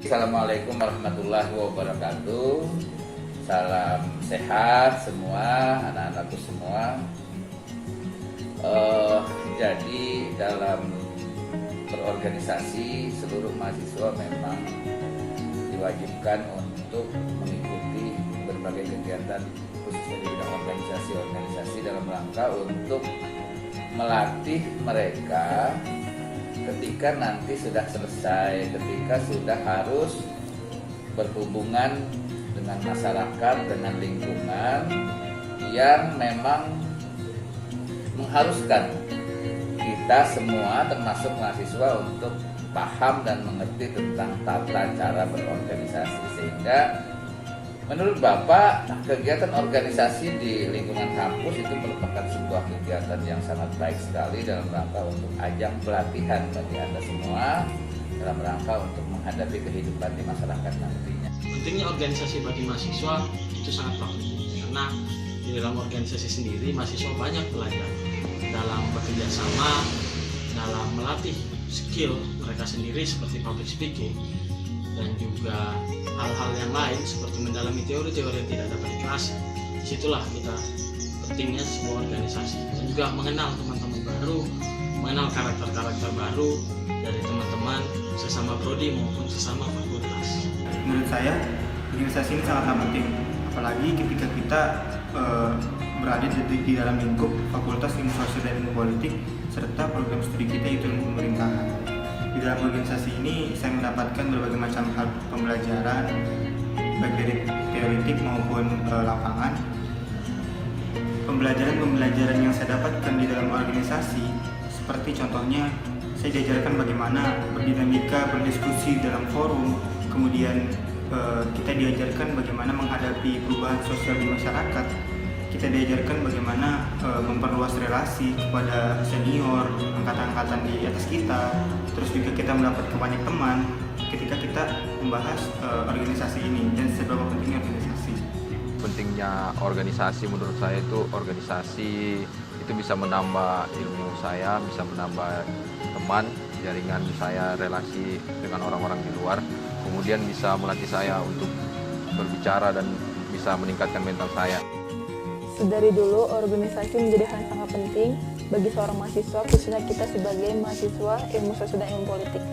Assalamualaikum warahmatullahi wabarakatuh. Salam sehat semua, anak-anakku semua. Jadi dalam berorganisasi, seluruh mahasiswa memang diwajibkan untuk mengikuti berbagai kegiatan khususnya di bidang organisasi dalam rangka untuk melatih mereka ketika nanti sudah selesai, ketika sudah harus berhubungan dengan masyarakat, dengan lingkungan yang memang mengharuskan kita semua termasuk mahasiswa untuk paham dan mengerti tentang tata cara berorganisasi, sehingga menurut Bapak kegiatan organisasi di lingkungan kampus itu merupakan sebuah kegiatan yang sangat baik sekali dalam rangka untuk ajang pelatihan bagi Anda semua dalam rangka untuk menghadapi kehidupan di masyarakat nantinya. Pentingnya organisasi bagi mahasiswa itu sangat penting karena di dalam organisasi sendiri mahasiswa banyak belajar dalam bekerja sama, dalam melatih skill mereka sendiri seperti public speaking dan juga hal-hal yang lain seperti mendalami teori-teori yang tidak dapat dikelas. Disitulah kita pentingnya sebuah organisasi dan juga mengenal teman-teman baru, mengenal karakter-karakter baru dari teman-teman sesama prodi maupun sesama fakultas. Menurut saya organisasi ini sangat penting, apalagi ketika kita berada di dalam lingkup Fakultas Ilmu Sosial dan Ilmu Politik serta program studi kita itu ilmu pemerintahan. Di dalam organisasi ini saya mendapatkan berbagai macam hal pembelajaran baik dari teoretik maupun lapangan. Pembelajaran yang saya dapatkan di dalam organisasi seperti contohnya saya diajarkan bagaimana berdinamika, berdiskusi dalam forum, kemudian kita diajarkan bagaimana menghadapi perubahan sosial di masyarakat. Kita diajarkan bagaimana memperluas relasi kepada senior, angkatan-angkatan di atas kita. Terus juga kita mendapat banyak teman ketika kita membahas organisasi ini dan seberapa pentingnya organisasi. Pentingnya organisasi menurut saya itu organisasi itu bisa menambah ilmu saya, bisa menambah teman, jaringan saya, relasi dengan orang-orang di luar. Kemudian bisa melatih saya untuk berbicara dan bisa meningkatkan mental saya. Dari dulu organisasi menjadi hal yang sangat penting bagi seorang mahasiswa, khususnya kita sebagai mahasiswa ilmu sosial dan ilmu politik.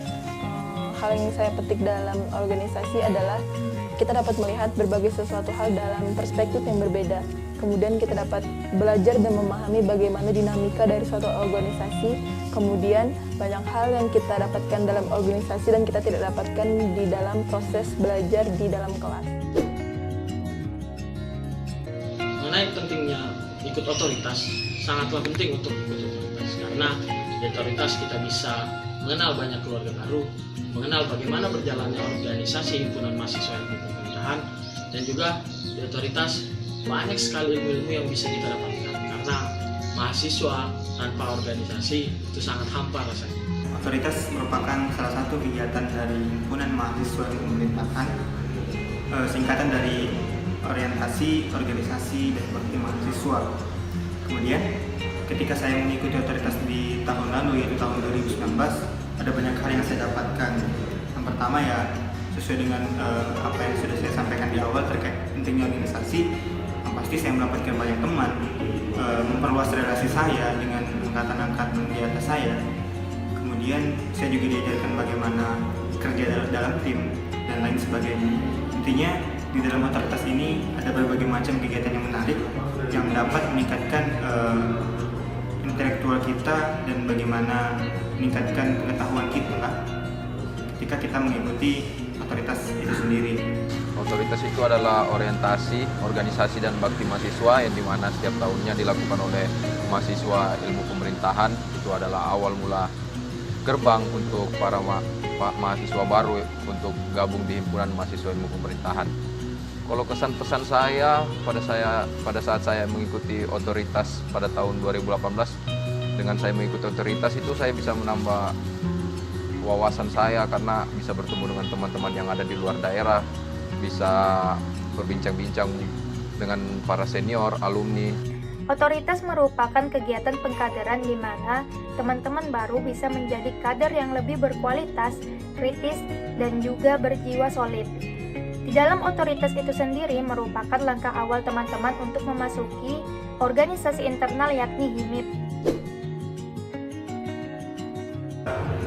Hal yang saya petik dalam organisasi adalah kita dapat melihat berbagai sesuatu hal dalam perspektif yang berbeda. Kemudian kita dapat belajar dan memahami bagaimana dinamika dari suatu organisasi. Kemudian banyak hal yang kita dapatkan dalam organisasi dan kita tidak dapatkan di dalam proses belajar di dalam kelas. Mengenai pentingnya ikut otoritas, sangatlah penting untuk ikut otoritas karena di otoritas kita bisa mengenal banyak keluarga baru, mengenal bagaimana berjalannya organisasi himpunan mahasiswa ilmu pemerintahan, dan juga di otoritas banyak sekali ilmu-ilmu yang bisa kita dapatkan karena mahasiswa tanpa organisasi itu sangat hampa rasanya. Otoritas merupakan salah satu kegiatan dari himpunan mahasiswa ilmu pemerintahan, singkatan dari orientasi, organisasi, dan bakti mahasiswa. Kemudian ketika saya mengikuti otoritas di tahun lalu yaitu tahun 2019, ada banyak hal yang saya dapatkan. Yang pertama ya sesuai dengan apa yang sudah saya sampaikan di awal terkait pentingnya organisasi, yang pasti saya mendapatkan banyak teman, memperluas relasi saya dengan angkatan-angkatan di atas saya. Kemudian saya juga diajarkan bagaimana kerja dalam tim dan lain sebagainya. Intinya di dalam otoritas ini ada berbagai macam kegiatan yang menarik yang dapat meningkatkan intelektual kita dan bagaimana meningkatkan pengetahuan kita ketika kita mengikuti otoritas itu sendiri. Otoritas itu adalah orientasi, organisasi dan bakti mahasiswa yang dimana setiap tahunnya dilakukan oleh mahasiswa ilmu pemerintahan. Itu adalah awal mula gerbang untuk para mahasiswa baru untuk gabung di himpunan mahasiswa ilmu pemerintahan. Kalau kesan pesan saya pada saat saya mengikuti otoritas pada tahun 2018, dengan saya mengikuti otoritas itu saya bisa menambah wawasan saya karena bisa bertemu dengan teman-teman yang ada di luar daerah, bisa berbincang-bincang dengan para senior, alumni. Otoritas merupakan kegiatan pengkaderan di mana teman-teman baru bisa menjadi kader yang lebih berkualitas kritis, dan juga berjiwa solid. Di dalam otoritas itu sendiri merupakan langkah awal teman-teman untuk memasuki organisasi internal yakni HIMIP.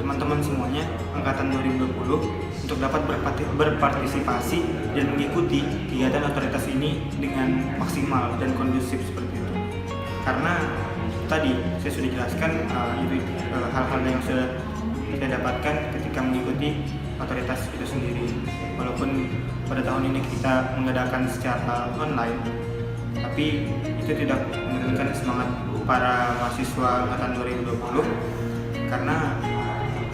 Teman-teman semuanya angkatan 2020 untuk dapat berpartisipasi dan mengikuti kegiatan otoritas ini dengan maksimal dan kondusif seperti itu. Karena tadi saya sudah jelaskan hal-hal yang sudah saya dapatkan ketika mengikuti otoritas itu sendiri. Walaupun pada tahun ini kita mengadakan secara online, tapi itu tidak menurunkan semangat para mahasiswa angkatan 2020, karena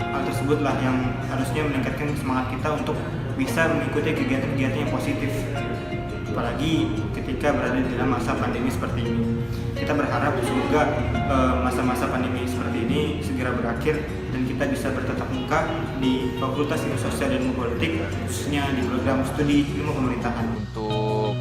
hal tersebutlah yang harusnya meningkatkan semangat kita untuk bisa mengikuti kegiatan-kegiatan yang positif, apalagi ketika berada di dalam masa pandemi seperti ini. Kita berharap semoga masa-masa pandemi seperti ini segera berakhir dan kita bisa bertatap muka di Fakultas Ilmu Sosial dan Ilmu Politik, khususnya di program studi ilmu pemerintahan. Untuk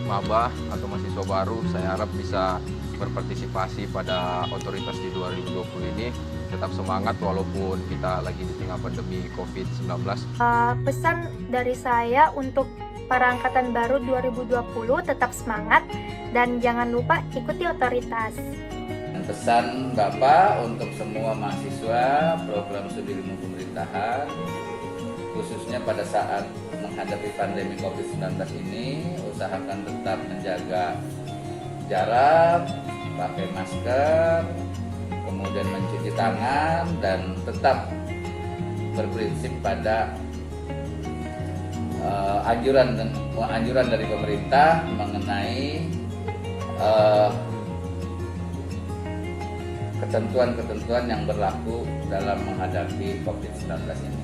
maba atau mahasiswa baru, saya harap bisa berpartisipasi pada otoritas di 2020 ini. Tetap semangat walaupun kita lagi di tengah pandemi COVID-19. Pesan dari saya untuk para angkatan baru 2020 tetap semangat dan jangan lupa ikuti otoritas. Pesan Bapak untuk semua mahasiswa program studi ilmu pemerintahan, khususnya pada saat menghadapi pandemi COVID-19 ini, usahakan tetap menjaga jarak, pakai masker, kemudian mencuci tangan, dan tetap berprinsip pada anjuran dari pemerintah mengenai ketentuan-ketentuan yang berlaku dalam menghadapi COVID-19 ini.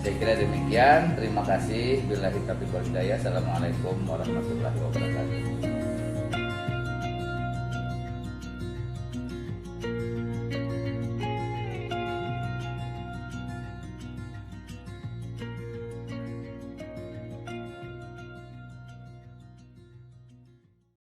Saya kira demikian. Terima kasih. Billahi taufiq wal hidayah. Assalamualaikum warahmatullahi wabarakatuh.